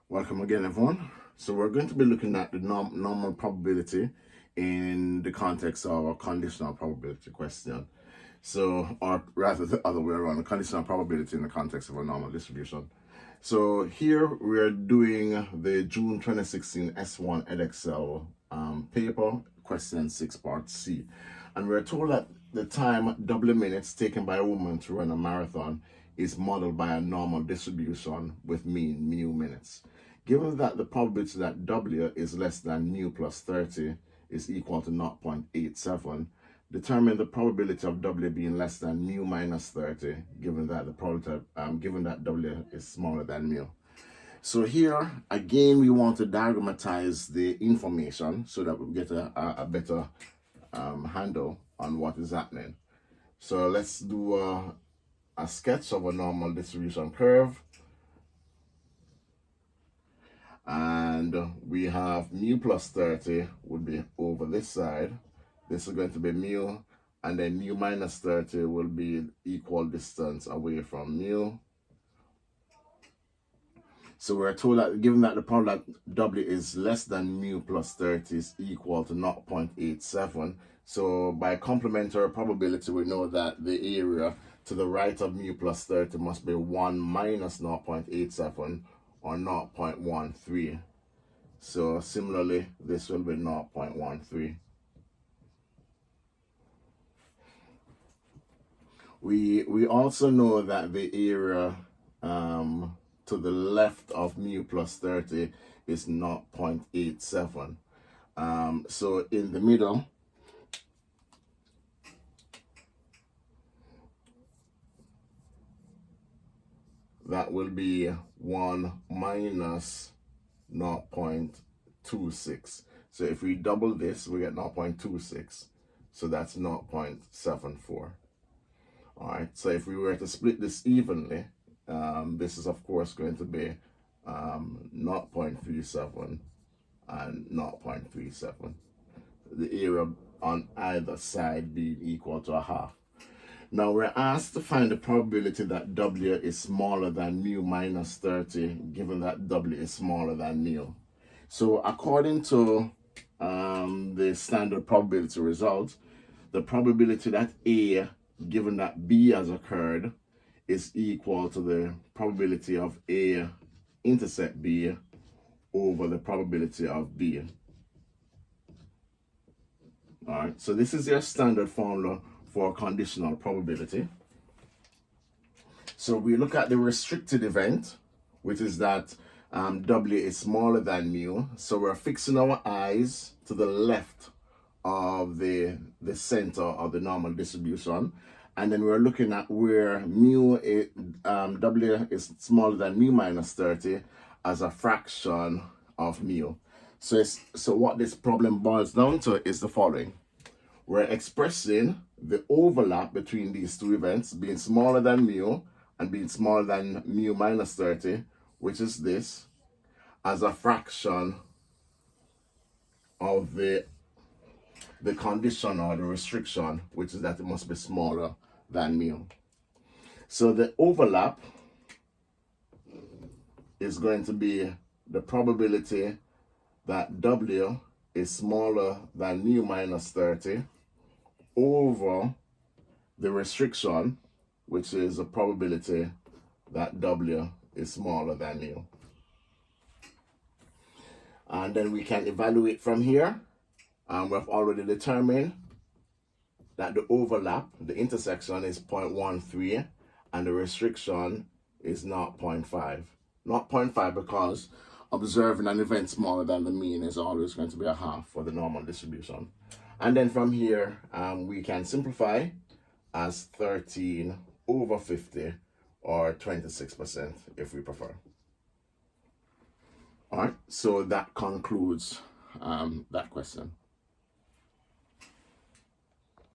Welcome again, everyone. So we're going to be looking at the normal probability in the context of a conditional probability question. So, or rather the other way around, a conditional probability in the context of a normal distribution. So here we're doing the June 2016 S1 Edexcel paper, question 6, part C. And we're told that the time W minutes taken by a woman to run a marathon is modeled by a normal distribution with mean mu minutes. Given that the probability that W is less than mu plus 30 is equal to 0.87, determine the probability of W being less than mu minus 30, given that the probability, given that W is smaller than mu. So here, again, we want to diagrammatize the information so that we get a better handle on what is happening. So let's do a sketch of a normal distribution curve. And we have mu plus 30 would be over this side. This is going to be mu, and then mu minus 30 will be equal distance away from mu. So we're told that given that the probability that W is less than mu plus 30 is equal to 0.87, so by complementary probability we know that the area to the right of mu plus 30 must be 1 minus 0.87, or 0.13. So similarly, this will be 0.13. We also know that the area to the left of mu plus 30 is 0.87. So in the middle, that will be 1 minus 0.26. So if we double this, we get 0.26. So that's 0.74. All right, so if we were to split this evenly, this is of course going to be 0.37 and 0.37. The area on either side being equal to a half. Now we're asked to find the probability that W is smaller than mu minus 30, given that W is smaller than mu. So according to the standard probability result, the probability that A, given that B has occurred, is equal to the probability of A intersect B over the probability of B. All right, so this is your standard formula for conditional probability. So we look at the restricted event, which is that W is smaller than mu. So we're fixing our eyes to the left of the center of the normal distribution. And then we're looking at where W is smaller than mu minus 30 as a fraction of mu. So what this problem boils down to is the following. We're expressing the overlap between these two events being smaller than mu and being smaller than mu minus 30, which is this, as a fraction of the condition or the restriction, which is that it must be smaller than mu. So the overlap is going to be the probability that W is smaller than mu minus 30 over the restriction, which is a probability that W is smaller than mu. And then we can evaluate from here. We've already determined that the overlap, the intersection, is 0.13 and the restriction is 0.5. 0.5 because observing an event smaller than the mean is always going to be a half for the normal distribution. And then from here, we can simplify as 13 over 50, or 26% if we prefer. All right, so that concludes that question.